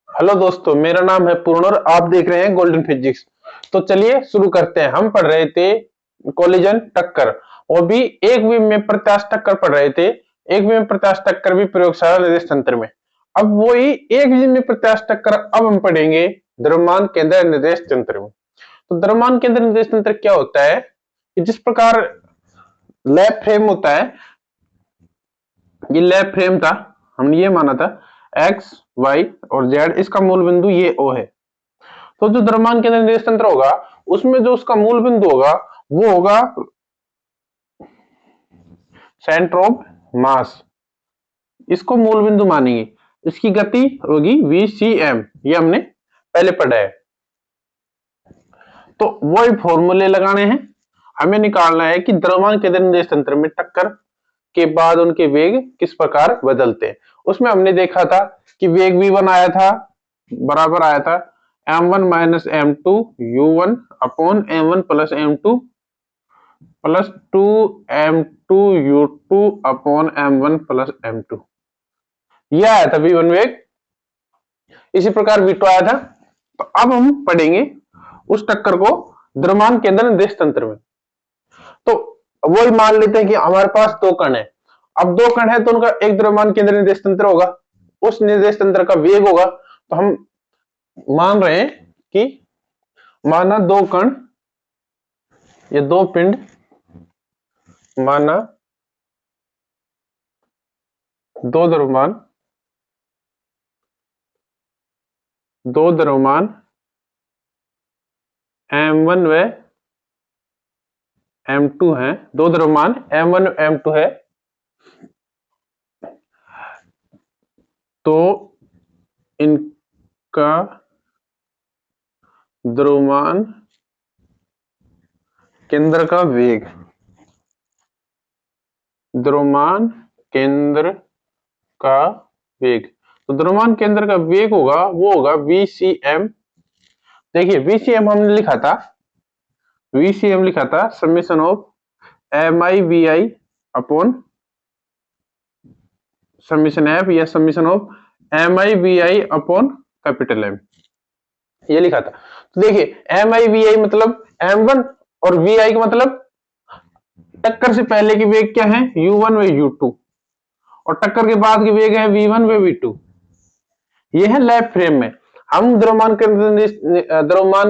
Hello दोस्तों, मेरा नाम है पूर्ण और आप देख रहे हैं गोल्डन फिजिक्स। तो चलिए शुरू करते हैं। हम पढ़ रहे थे कोलिजन टक्कर, और भी एक बीम में प्रत्यास्थ टक्कर पढ़ रहे थे। एक बीम में प्रत्यास्थ टक्कर भी प्रयोगशाला निर्देश तंत्र में। अब वही एक बीम में प्रत्यास्थ टक्कर अब हम पढ़ेंगे द्रव्यमान केंद्र निर्देश तंत्र में। तो द्रव्यमान केंद्र निर्देश तंत्र क्या होता है कि जिस प्रकार लैब फ्रेम होता है, ये लैब फ्रेम था, हमने ये माना था एक्स वाई और जेड, इसका मूल बिंदु ये ओ है। तो जो द्रव्यमान केंद्र निर्देश तंत्र होगा उसमें जो उसका मूल बिंदु होगा वो होगा सेंटर ऑफ मास, इसको मूल बिंदु मानेंगे। इसकी गति होगी VCM, ये हमने पहले पढ़ा है। तो वही फॉर्मूले लगाने हैं, हमें निकालना है कि द्रव्यमान केंद्र निर्देश तंत्र में टक्कर के बाद उनके वेग किस प्रकार बदलते हैं। उसमें हमने देखा था कि वेग v1 आया था, बराबर आया था m1 minus m2 u1 upon m1 plus m2 plus 2m2 u2 upon m1 plus m2, यह आया था v1 वेग। इसी प्रकार v2 आया था। तो अब हम पढ़ेंगे उस टक्कर को द्रव्यमान केंद्र निर्देश तंत्र में। तो वही मान लेते हैं कि हमारे पास दो कण है। अब दो कण है तो उनका एक द्रव्यमान केंद्र निर्देश तंत्र होगा, उस निर्देश तंत्र का वेग होगा। तो हम मान रहे हैं कि माना दो कण, ये दो पिंड, माना दो द्रव्यमान m1 व m2 है, दो द्रव्यमान m1 m2 है। तो इनका द्रव्यमान केंद्र का वेग, द्रव्यमान केंद्र का वेग, तो द्रव्यमान केंद्र का वेग होगा वो होगा VCM। देखिए VCM हमने लिखा था, VCM लिखा था summation of MI/VI upon summation F या summation of MI/VI upon capital M, ये लिखा था। तो देखिए MI/VI मतलब M1 और VI का मतलब टक्कर से पहले की वेग क्या है, U1 व U2, और टक्कर के बाद की वेग है V1 व V2। ये है लैब फ्रेम में। हम द्रव्यमान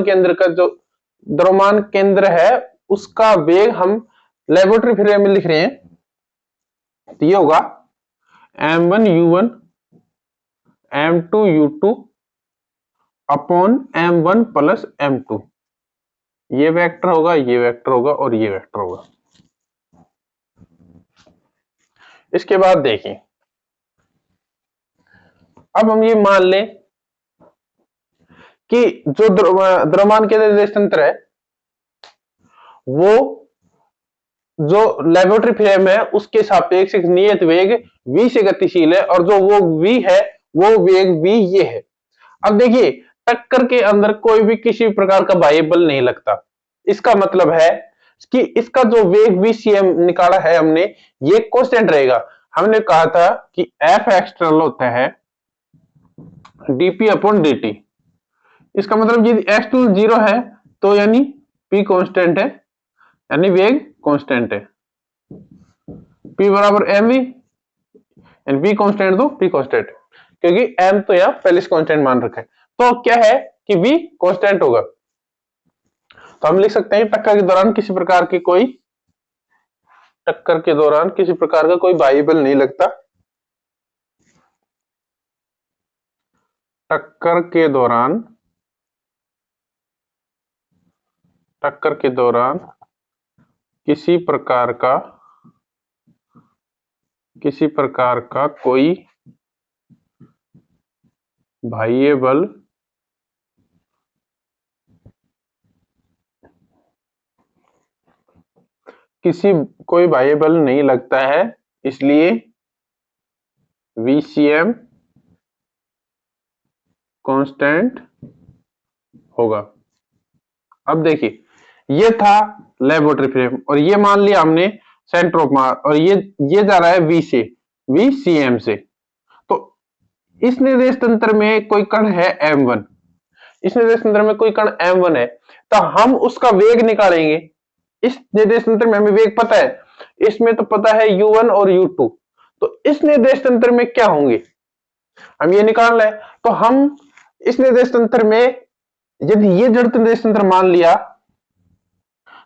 केंद्र का जो द्रव्यमान केंद्र है उसका वेग हम लेबोरेटरी फ्रेम में लिख रहे हैं। तो ये होगा m1 u1 m2 u2 upon m1 plus m2, ये वेक्टर होगा, ये वेक्टर होगा और ये वेक्टर होगा। इसके बाद देखिए, अब हम ये मान लें कि जो द्रव्यमान केंद्र निर्देश तंत्र है वो जो लेबोरेटरी फ्रेम है उसके सापेक्ष एक नियत वेग v से गतिशील है, और जो वो v है वो वेग v ये है। अब देखिए टक्कर के अंदर कोई भी किसी प्रकार का बाह्य बल नहीं लगता। इसका मतलब है कि इसका जो वेग VCM निकाला है हमने, ये कांस्टेंट रहेगा। हमने कहा था कि F एक्सटर्नल होता है dP अपॉन dt। इसका मतलब यदि एक्सटर्नल 0 है तो यानी P कांस्टेंट है, यानी वेग कांस्टेंट है। P बराबर mv, यानी P कांस्टेंट तो P कांस्टेंट, क्योंकि m तो यहाँ पहले से कांस्टेंट मान रखा है। तो क्या है कि v कांस्टेंट होगा। तो हम लिख सकते हैं टक्कर के दौरान किसी प्रकार की बाह्य बल नहीं लगता। टक्कर के दौरान किसी प्रकार का कोई बाह्य बल कोई बाह्य बल नहीं लगता है, इसलिए VCM कांस्टेंट होगा। अब देखिए ये था लेबोरेटरी फ्रेम, और ये मान लिया हमने सेंटर ऑफ मास, और ये जा रहा है V से VCM से। इस निर्देश तंत्र में कोई कण है m1, इस निर्देश तंत्र में कोई कण m1 है, तो हम उसका वेग निकालेंगे। इस निर्देश तंत्र में हमें वेग पता है, इसमें तो पता है u1 और u2, तो इस निर्देश तंत्र में क्या होंगे हम ये निकालना है। तो हम इस निर्देश तंत्र में यदि ये जड़ निर्देश तंत्र मान लिया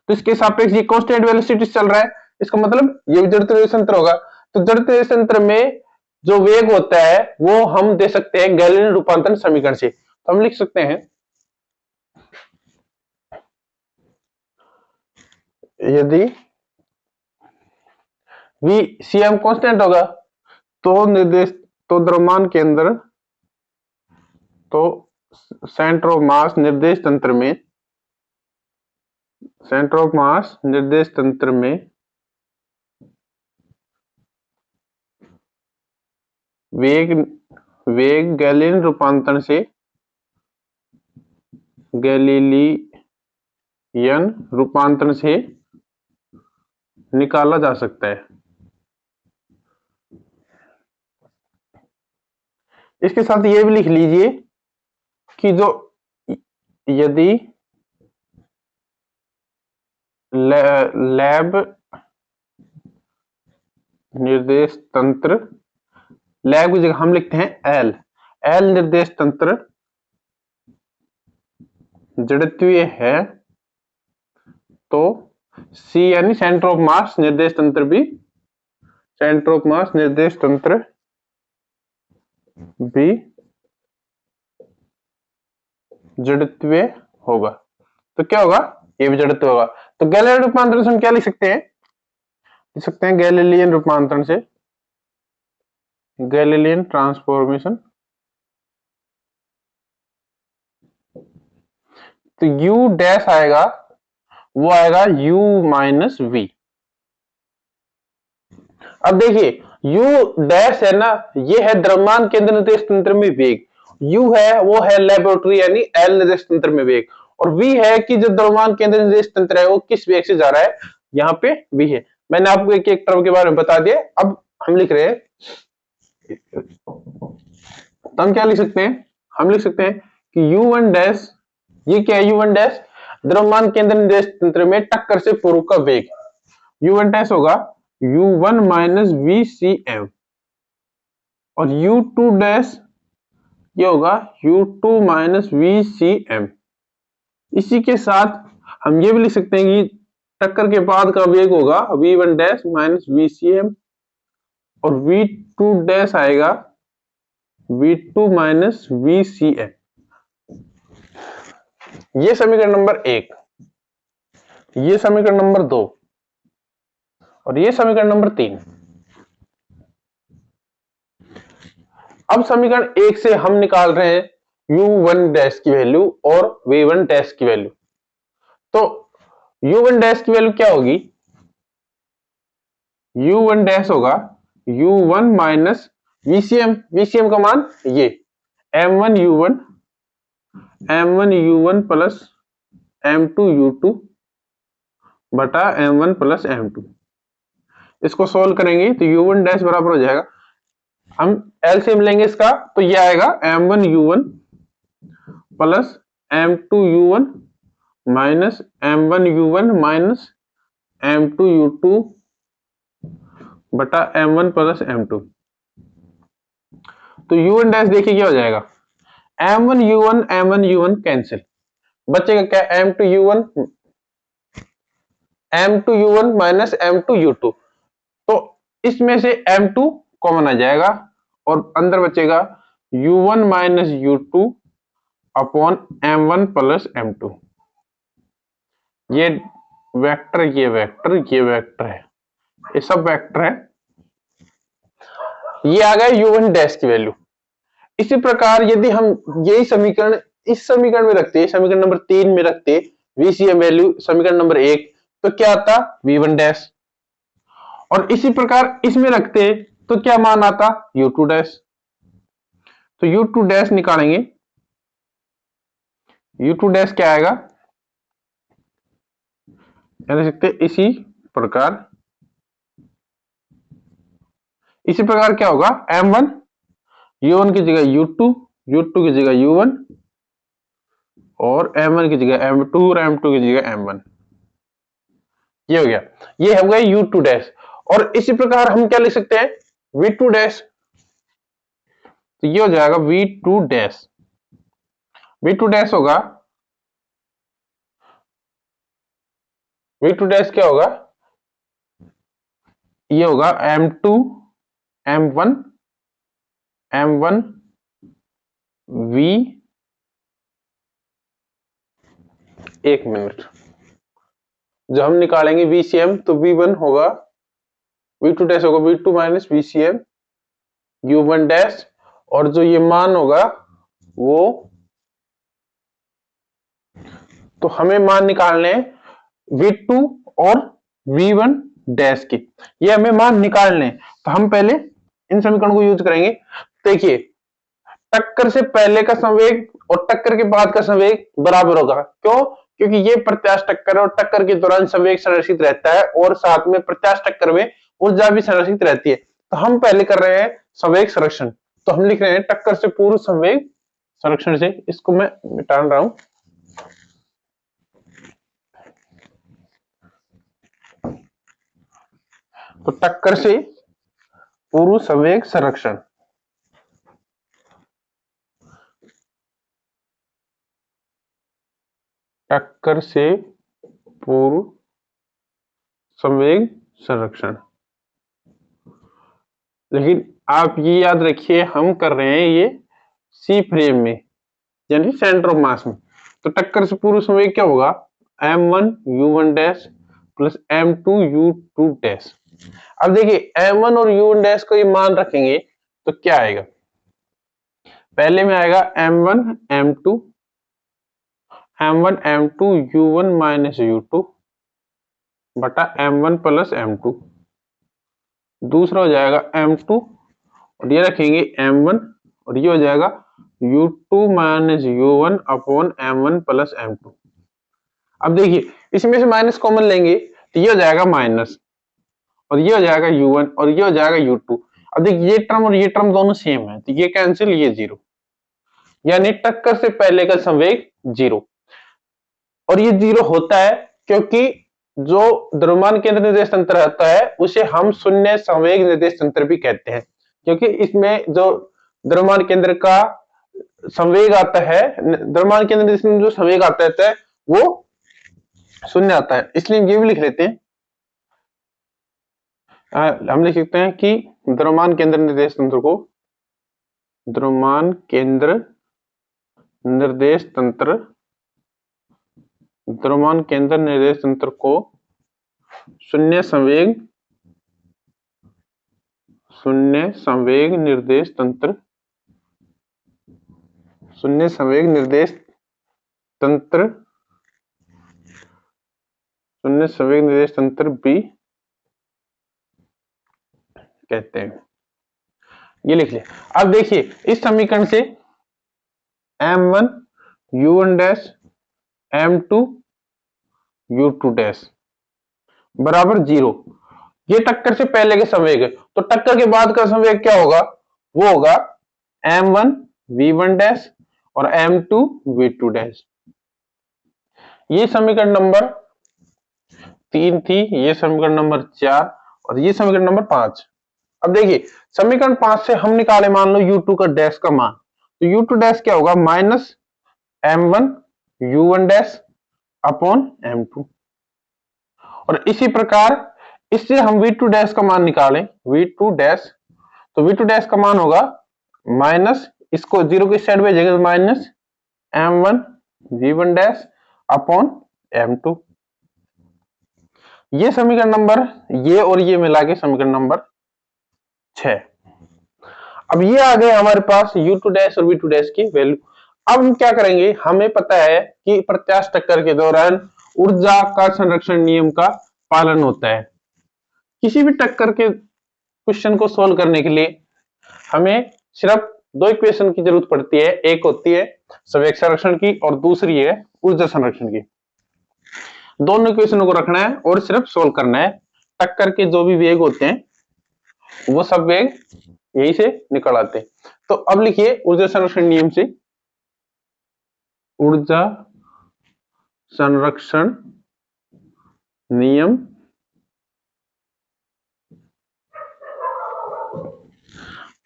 तो इसके सापेक्ष ये कांस्टेंट वेलोसिटी चल रहा है, इसका मतलब ये भी जड़ निर्देश तंत्र होगा। तो जड़ निर्देश तंत्र में जो वेग होता है वो हम दे सकते हैं गैलीलियन रूपांतरण समीकरण से। तो हम लिख सकते हैं यदि v cm कांस्टेंट होगा तो द्रव्यमान के अंदर तो सेंटर ऑफ मास निर्देश तंत्र में वेग गैलीलियन रूपांतरण से निकाला जा सकता है। इसके साथ ये भी लिख लीजिए कि जो यदि लैब निर्देश तंत्र, लैब की जगह हम लिखते हैं एल निर्देश तंत्र जड़त्वीय है तो सी यानी सेंटर ऑफ मास निर्देश तंत्र भी जड़त्वीय होगा। तो क्या होगा, ये भी जड़त्व होगा। तो गैलीलियन रूपांतरण से हम क्या लिख सकते हैं, गैलीलियन रूपांतरण से गैलीलियन ट्रांसफॉर्मेशन, तो u डैश आएगा, वो आएगा u माइनस v। अब देखिए u डैश है ना, ये है द्रव्यमान केंद्र निर्देश तंत्र में वेग, u है वो है लेबोरेटरी यानी एल निर्देश तंत्र में वेग, और v है कि जो द्रव्यमान केंद्र निर्देश तंत्र है वो किस वेग से जा रहा है, यहाँ पे v है। मैंने आपको एक एक टर्म के बारे में बता दिया। अब हम लिख रहे हैं, तो हम क्या लिख सकते हैं, हम लिख सकते हैं कि u1 डैश, ये क्या है u1 डैश, द्रव्यमान केंद्र निर्देश तंत्र में टक्कर से पूर्व का वेग, u1 डैश होगा u1 माइनस vcm, और u2 डैश ये होगा u2 माइनस vcm। इसी के साथ हम ये भी लिख सकते हैं कि टक्कर के बाद का वेग होगा v1 डैश माइनस vcm, और v2 डैश आएगा v2 माइनस vcm। ये समीकरण नंबर 1, ये समीकरण नंबर 2 और ये समीकरण नंबर 3। अब समीकरण 1 से हम निकाल रहे हैं u1 डैश की वैल्यू और v1 डैश की वैल्यू। तो u1 डैश की वैल्यू क्या होगी, u1 डैश होगा u1 माइनस vcm, vcm का मान ये m1 u1 plus m2 u2 बटा m1 प्लस m2। इसको सोल्व करेंगे तो u1 डैश बराबर हो जाएगा, हम एलसीएम लेंगे इसका, तो ये आएगा m1 u1 plus m2 u1 minus m1 u1 minus m2 u2 बटा m1 प्लस m2। तो u1 डैश देखिए क्या हो जाएगा, m1 u1 कैंसिल, बचेगा क्या m2 u1 minus m2 u2। तो इसमें से m2 कॉमन आ जाएगा और अंदर बचेगा u1 minus u2 upon m1 plus m2। ये वेक्टर है, ये सब वेक्टर है। ये आ गया u1 डैश की वैल्यू। इसी प्रकार यदि हम यही समीकरण इस समीकरण में रखते, समीकरण नंबर 3 में रखते vcm वैल्यू समीकरण नंबर 1, तो क्या आता v1 डैश, और इसी प्रकार इसमें रखते तो क्या मान आता u2 डैश। तो u2 डैश निकालेंगे, u2 डैश क्या आएगा, लिख सकते इसी प्रकार क्या होगा m1 U1 की जगह U2, U2 की जगह U1 और M1 की जगह M2 और M2 की जगह M1। ये हो गया, ये हो गया U2 डैश। और इसी प्रकार हम क्या लिख सकते हैं, V2 डैश। तो ये हो जाएगा V2 डैश। V2 डैश होगा, V2 डैश क्या होगा, ये होगा M2 M1 M1 V, एक मिनट, जब हम निकालेंगे VCM तो V1 होगा, V2 डैश होगा V2 minus VCM U1 dash, और जो ये मान होगा वो, तो हमें मान निकालने V2 और V1 डैश की, ये हमें मान निकालने। तो हम पहले इन समीकरण को यूज करेंगे। देखिए, टक्कर से पहले का संवेग और टक्कर के बाद का संवेग बराबर होगा। क्यों? क्योंकि ये प्रत्यास्थ टक्कर है और टक्कर के दौरान संवेग संरक्षित रहता है और साथ में प्रत्यास्थ टक्कर में ऊर्जा भी संरक्षित रहती है। तो हम पहले कर रहे हैं संवेग संरक्षण, तो हम लिख रहे हैं टक्कर से पूर्व संवेग संरक्षण से। इसको मैं मिटा रहा हूं। तो टक्कर से पूर्व संवेग संरक्षण, टक्कर से पूर्व संवेग संरक्षण। लेकिन आप ये याद रखिए, हम कर रहे हैं ये सी फ्रेम में, यानी सेंटर ऑफ मास में। तो टक्कर से पूर्व संवेग क्या होगा, M1 U1 dash plus M2 U2 dash. अब देखिए M1 और U1 डैश को ये मान रखेंगे तो क्या आएगा, पहले में आएगा M1 M2 U1 minus U2 बटा M1 प्लस M2। दूसरा हो जाएगा M2 और ये रखेंगे M1 और ये हो जाएगा U2 minus U1 upon M1 plus M2। अब देखिए इसमें से माइनस कॉमन लेंगे तो ये हो जाएगा माइनस, और ये हो जाएगा U1 और ये हो जाएगा U2। अब देखिए ये टर्म और ये टर्म दोनों सेम है, तो ये कैंसिल, ये जीरो, यानी टक्कर से पहले का संवेग जीरो। और ये जीरो होता है क्योंकि जो द्रव्यमान केंद्र निर्देश तंत्र होता है उसे हम शून्य संवेग निर्देश तंत्र भी कहते हैं, क्योंकि इसमें जो द्रव्यमान केंद्र का संवेग आता है, द्रव्यमान केंद्र निर्देश में जो संवेग आता है वो शून्य आता है। इसलिए ये भी लिख लेते हैं, हम लिख सकते हैं कि द्रव्यमान केंद्र निर्देश तंत्र को, द्रव्यमान केंद्र निर्देश तंत्र, द्रव्यमान केंद्र निर्देश तंत्र को शून्य संवेग निर्देश तंत्र, शून्य संवेग निर्देश तंत्र, शून्य संवेग निर्देश तंत्र भी कहते हैं। ये लिख लिया। अब देखिए इस समीकरण से M1 U1 dash M2 U2 dash बराबर जीरो, ये टक्कर से पहले के संवेग है। तो टक्कर के बाद का संवेग क्या होगा, वो होगा M1 V1 डैश और M2 V2 डैश। ये समीकरण नंबर 3 थी, ये समीकरण नंबर 4 और ये समीकरण नंबर 5। अब देखिए समीकरण 5 से हम निकाले मान लो U2 का डैश का मान, तो U2 डैश क्या होगा, minus M1 U1 dash upon M2। और इसी प्रकार इससे हम V2 डैश का मान निकालें, V2 डैश, तो V2 डैश का मान होगा माइनस, इसको जीरो के साइड में जगह minus M1 V1 dash upon M2। ये समीकरण नंबर, ये और ये मिला के समीकरण नंबर 6। अब ये आ गए हमारे पास U2 डैश और V2 डैश की वैल्यू। अब हम क्या करेंगे, हमें पता है कि प्रत्यास्थ टक्कर के दौरान ऊर्जा का संरक्षण नियम का पालन होता है। किसी भी टक्कर के क्वेश्चन को सोल्व करने के लिए हमें सिर्फ दो इक्वेशन की जरूरत पड़ती है, एक होती है संवेग संरक्षण की और दूसरी है ऊर्जा संरक्षण की। दोनों इक्वेशनों को रखना है और सिर्फ सोल्व करना है। टक्कर के जो भी वेग होते हैं वो सब वेग यही से निकल आते हैं। तो अब लिखिए ऊर्जा संरक्षण नियम से, ऊर्जा संरक्षण नियम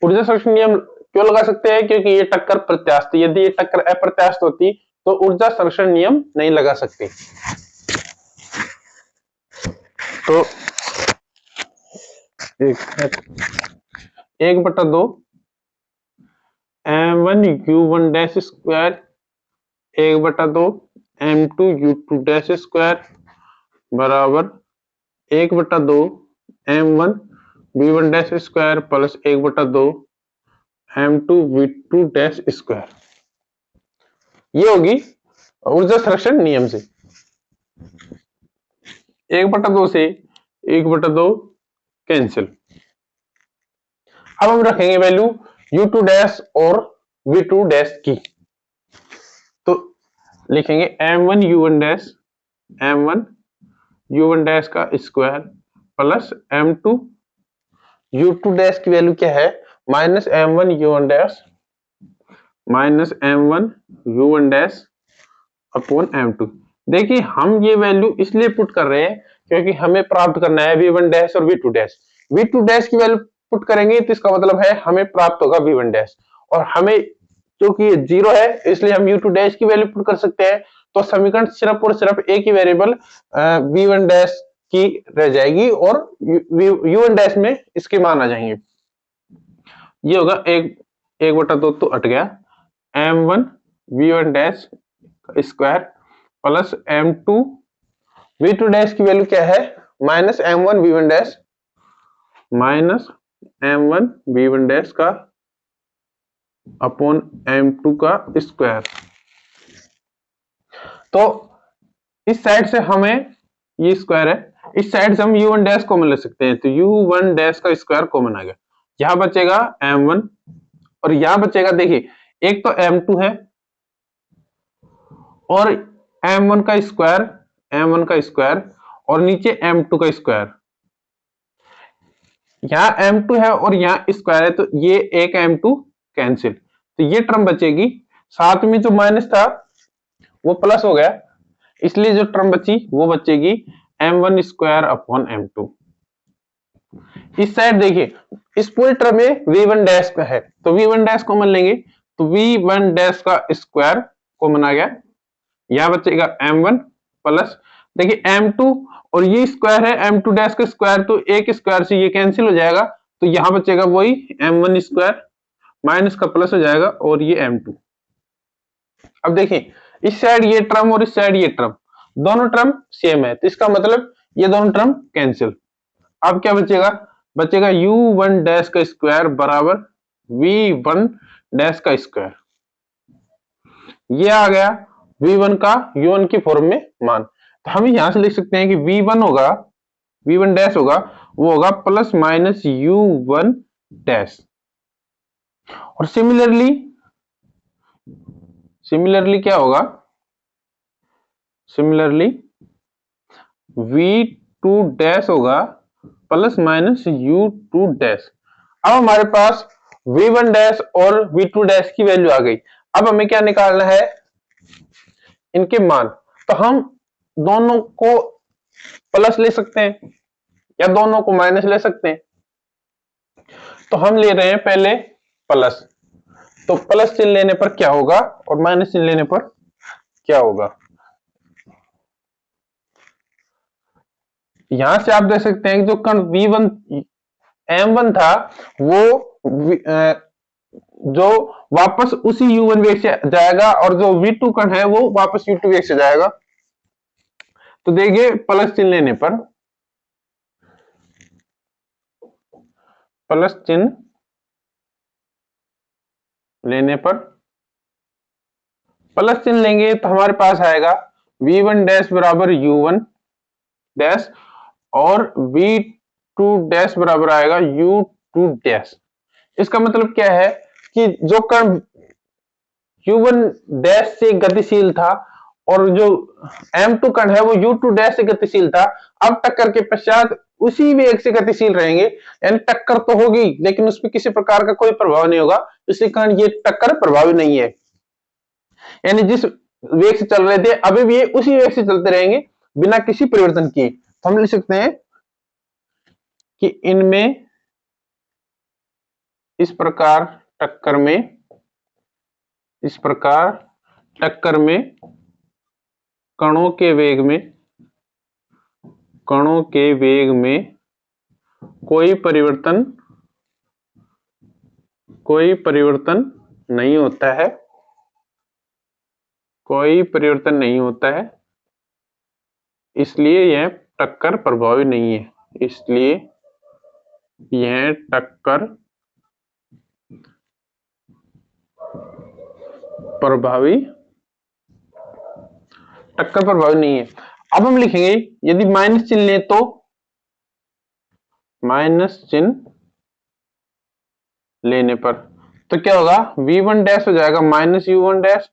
ऊर्जा संरक्षण नियम क्यों लगा सकते हैं? क्योंकि ये टक्कर प्रत्यास्थ, यदि ये टक्कर अप्रत्यास्थ होती तो ऊर्जा संरक्षण नियम नहीं लगा सकते। तो 1/2 m1u1 dash square 1/2 m2u2 dash square बराबर 1/2 m1 v1 dash square plus 1/2 m2 v2 dash square. ये होगी ऊर्जा संरक्षण नियम से। 1/2 से 1/2 कैंसिल। अब हम रखेंगे वैल्यू u2 डैश और v2 डैश की, तो लिखेंगे m1 u1 डैश का square plus m2 u2 dash की वैल्यू क्या है? Minus m1 u1 dash upon m2। देखिए हम ये वैल्यू इसलिए पुट कर रहे हैं क्योंकि हमें प्राप्त करना है v1 डैश और v2 डैश। v2 डैश की वैल्यू पुट करेंगे तो इसका मतलब है हमें प्राप्त होगा v1 डैश, और हमें क्योंकि ये 0 है इसलिए हम u2 डैश की वैल्यू पुट कर सकते हैं। तो समीकरण सिर्फ और सिर्फ एक ही वेरिएबल v1 डैश की रह जाएगी और u1 डैश में इसके मान आ जाएंगे। ये होगा 1/2 तो हट गया, m1 v1 dash square plus m2 v2 dash की वैल्यू क्या है? माइनस m1 v1 डैश का अपॉन m2 का स्क्वायर। तो इस साइड से हमें ये स्क्वायर है, इस साइड से हम u1 डैश कॉमन ले सकते हैं, तो u1 डैश का स्क्वायर कॉमन आ गया। यहां बचेगा m1 और यहां बचेगा, देखिए एक तो m2 है और m1 का स्क्वायर और नीचे m2 का स्क्वायर। यहां m2 है और यहां स्क्वायर है तो ये एक m2 कैंसिल, तो ये टर्म बचेगी। साथ में जो माइनस था वो प्लस हो गया, इसलिए जो टर्म बची वो बचेगी m1 स्क्वायर अपॉन m2। इस साइड देखिए इस पूरी टर्म में v1 डैश का है तो v1 डैश कॉमन लेंगे तो v1 डैश का स्क्वायर कॉमन आ गया। यहां बचेगा m1 प्लस, देखिए m2 और ये स्क्वायर है m2 डैश का स्क्वायर, तो एक स्क्वायर से ये कैंसिल हो जाएगा, तो यहां बचेगा वही m1 स्क्वायर माइनस का प्लस हो जाएगा और ये m2। अब देखिए इस साइड ये टर्म और इस साइड ये टर्म, दोनों टर्म सेम है, तो इसका मतलब ये दोनों टर्म कैंसिल। अब क्या बचेगा? बचेगा u1 डैश का स्क्वायर बराबर v1 डैश का स्क्वायर। ये आ गया v1 का u1 की फॉर्म में मान, तो हम यहां से लिख सकते हैं कि v1 डैश होगा वो होगा प्लस माइनस u1 डैश, और सिमिलरली क्या होगा? सिमिलरली v2 डैश होगा प्लस माइनस u2 डैश। अब हमारे पास v1 डैश और v2 डैश की वैल्यू आ गई। अब हमें क्या निकालना है? इनके मान। तो हम दोनों को प्लस ले सकते हैं या दोनों को माइनस ले सकते हैं, तो हम ले रहे हैं पहले प्लस, तो प्लस चिन्ह लेने पर क्या होगा और माइनस चिन्ह लेने पर क्या होगा? यहां से आप देख सकते हैं कि जो कण v1 m1 था वो जो वापस उसी u1 वेग से जाएगा और जो v2 कण है वो वापस u2 वेग से जाएगा। तो देखिए प्लस चिन्ह लेने पर, प्लस चिन्ह लेने पर प्लस चिन्ह लेंगे तो हमारे पास आएगा v1 डैश बराबर u1 डैश और v2 डैश बराबर आएगा u2 डैश। इसका मतलब क्या है कि जो कण u1 डैश से गतिशील था और जो m2 कण है वो u2 डैश से गतिशील था, अब टक्कर के पश्चात उसी वेग से गतिशील रहेंगे, यानी टक्कर तो होगी लेकिन उसमें किसी प्रकार का कोई प्रभाव नहीं होगा, इसी कारण ये टक्कर प्रभावी नहीं है। यानी जिस वेग से चल रहे थे अभी भी ये उसी वेग से चलते रहेंगे बिना किसी परिवर्तन किए। तो हम लिख सकते हैं कि इनमें इस प्रकार टक्कर में कणों के वेग में कोई परिवर्तन नहीं होता है, इसलिए यह टक्कर प्रभावी नहीं है, इसलिए यह टक्कर प्रभावी नहीं है। अब हम लिखेंगे यदि माइनस चिन्ह ले तो माइनस चिन्ह लेने पर तो क्या होगा, v1 डैश हो जाएगा माइनस u1 डैश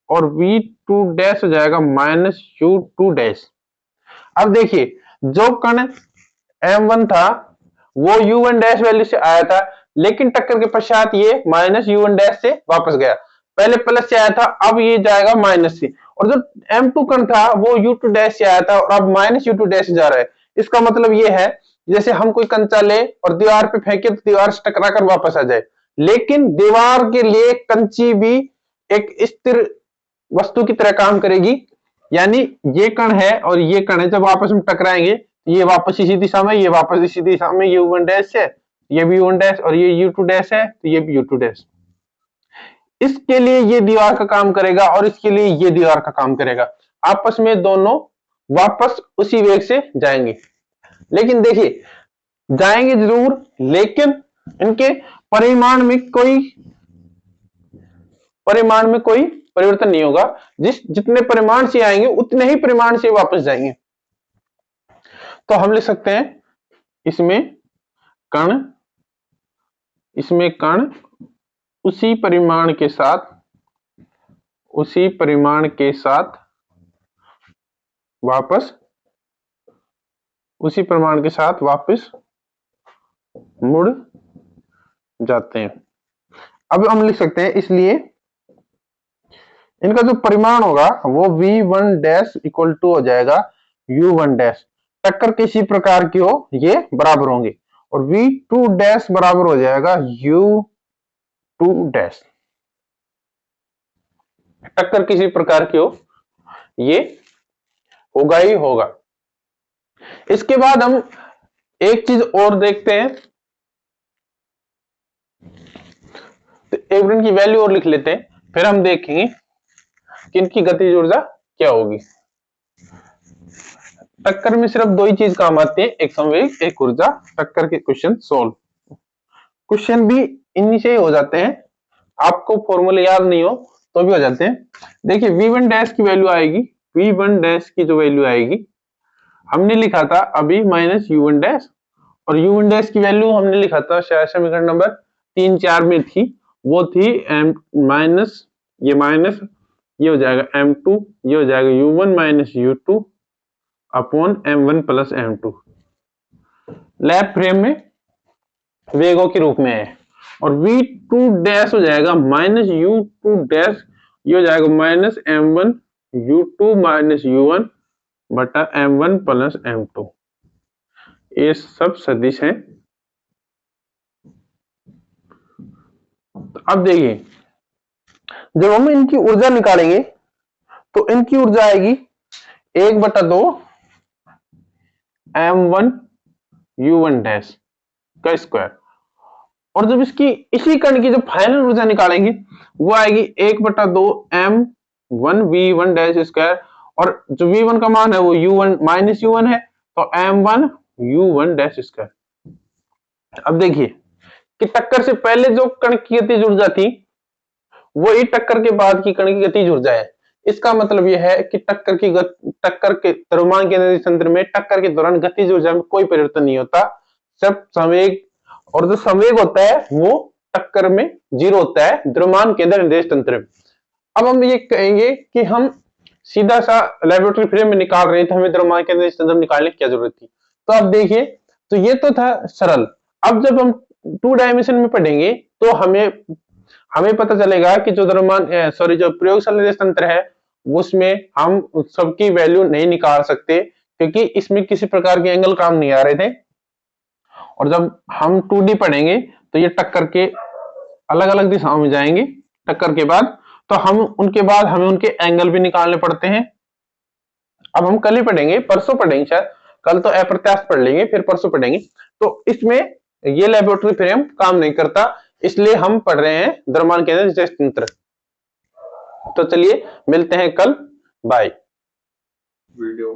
और v2 डैश हो जाएगा माइनस u2 डैश। अब देखिए जो कण m1 था वो u1 डैश वैल्यू से आया था, लेकिन टक्कर के पश्चात ये माइनस u1 डैश से वापस गया। पहले प्लस से आया था, अब ये जाएगा माइनस से। और जो m2 कण था वो u2 डैश से आया था और अब माइनस u2 डैश से जा रहा है। इसका मतलब ये है जैसे हम कोई कंचा ले और दीवार पे फेंके तो दीवार से टकरा कर वापस आ जाए, लेकिन दीवार के लिए कंची भी एक स्थिर वस्तु की तरह काम करेगी। यानी ये कण है और ये कण है, जब आपस में टकराएंगे ये वापस इसी दिशा में, ये वापस इसी दिशा में, ये u1 डैश है, ये भी u1 डैश और ये u2 डैश है तो ये भी u2 डैश। इसके लिए ये दीवार का काम करेगा और इसके लिए ये दीवार का काम करेगा, आपस में दोनों वापस उसी वेग से जाएंगे। लेकिन देखिए जाएंगे जरूर, लेकिन इनके परिमाण में कोई परिवर्तन नहीं होगा। जितने परिमाण से आएंगे उतने ही परिमाण से वापस जाएंगे। तो हम लिख सकते हैं इसमें कण उसी परिमाण के साथ वापस मुड़ जाते हैं। अब हम लिख सकते हैं इसलिए इनका जो परिमाण होगा वो v1 डैश इक्वल टू हो जाएगा u1 डैश। टक्कर किसी प्रकार की हो ये बराबर होंगे और v2 डैश बराबर हो जाएगा u2 डैश। टक्कर किसी प्रकार की हो ये होगा ही होगा। इसके बाद हम एक चीज और देखते हैं, तो एवरेन की वैल्यू और लिख लेते हैं, फिर हम देखेंगे कि इनकी गतिज ऊर्जा क्या होगी। टक्कर में सिर्फ दो ही चीज काम आती है, एक संवेग एक ऊर्जा। टक्कर के क्वेश्चन सोल्व, क्वेश्चन भी इन्हीं से ही हो जाते हैं, आपको फॉर्मूले याद नहीं हो तो भी हो जाते हैं। देखिए v1 डैश की वैल्यू आएगी, v1 डैश की जो वैल्यू आएगी हमने लिखा था अभी माइनस u1 डैश, और u1 डैश की वैल्यू हमने लिखा था शायद समीकरण नंबर 3-4 में थी, वो थी माइनस ये हो जाएगा m2, ये हो जाएगा u1 minus u2 upon m1 plus m2। Lap frame में वेगों के रूप में है। और v2 डैश हो जाएगा माइनस u2 डैश, ये हो जाएगा minus m1 u2 minus u1 बटा m1 प्लस m2। ये सब सदिश हैं। अब देखिए जब हम इनकी ऊर्जा निकालेंगे तो इनकी ऊर्जा आएगी 1/2 m1 u1 डैश का स्क्वायर, और जब इसकी इसी कण की जब फाइनल ऊर्जा निकालेंगे वो आएगी 1/2 m1 v1 डैश स्क्वायर, और जो v1 का मान है वो u1 माइनस u1 है तो m1 u1 डैश स्क्वायर। अब देखिए कि टक्कर से पहले जो कण की गतिज ऊर्जा थी वो ही टक्कर के बाद की कण की गतिज ऊर्जा है। इसका मतलब यह है कि टक्कर के द्रव्यमान केंद्रीय तंत्र में टक्कर के दौरान गतिज ऊर्जा में कोई परिवर्तन नहीं होता, सिर्फ संवेग, और जो संवेग होता है वो टक्कर में 0 होता है द्रव्यमान केंद्र निर्देश तंत्र में। अब हम ये कहेंगे कि हम सीधा सा लेबोरेटरी फ्रेम में निकाल रहे हैं तो हमें द्रव्यमान केंद्र निर्देश तंत्र निकालने की क्या जरूरत थी। तो अब देखिए तो ये तो था सरल। अब जब हम 2 डायमेंशन में पढ़ेंगे तो हमें हमें पता चलेगा कि जो जो प्रयोगशाला निर्देश तंत्र है उसमें हम सबकी वैल्यू नहीं निकाल सकते, क्योंकि इसमें किसी प्रकार के एंगल काम नहीं आ रहे थे। और जब हम 2D पढ़ेंगे तो ये टक्कर के अलग अलग दिशाओं में जाएंगे, टक्कर के बाद तो हम उनके बाद हमें उनके एंगल भी निकालने पड़ते हैं। अब हम कल ही पढ़ेंगे, परसों पढ़ेंगे शायद, कल तो अप्रत्यास्थ पढ़ लेंगे, फिर परसों पढ़ेंगे। तो इसमें ये लेबोरेटरी फ्रेम काम नहीं करता, इसलिए हम पढ़ रहे हैं द्रव्यमान केंद्र निर्देश तंत्र। तो चलिए मिलते हैं कल, बाय। वीडियो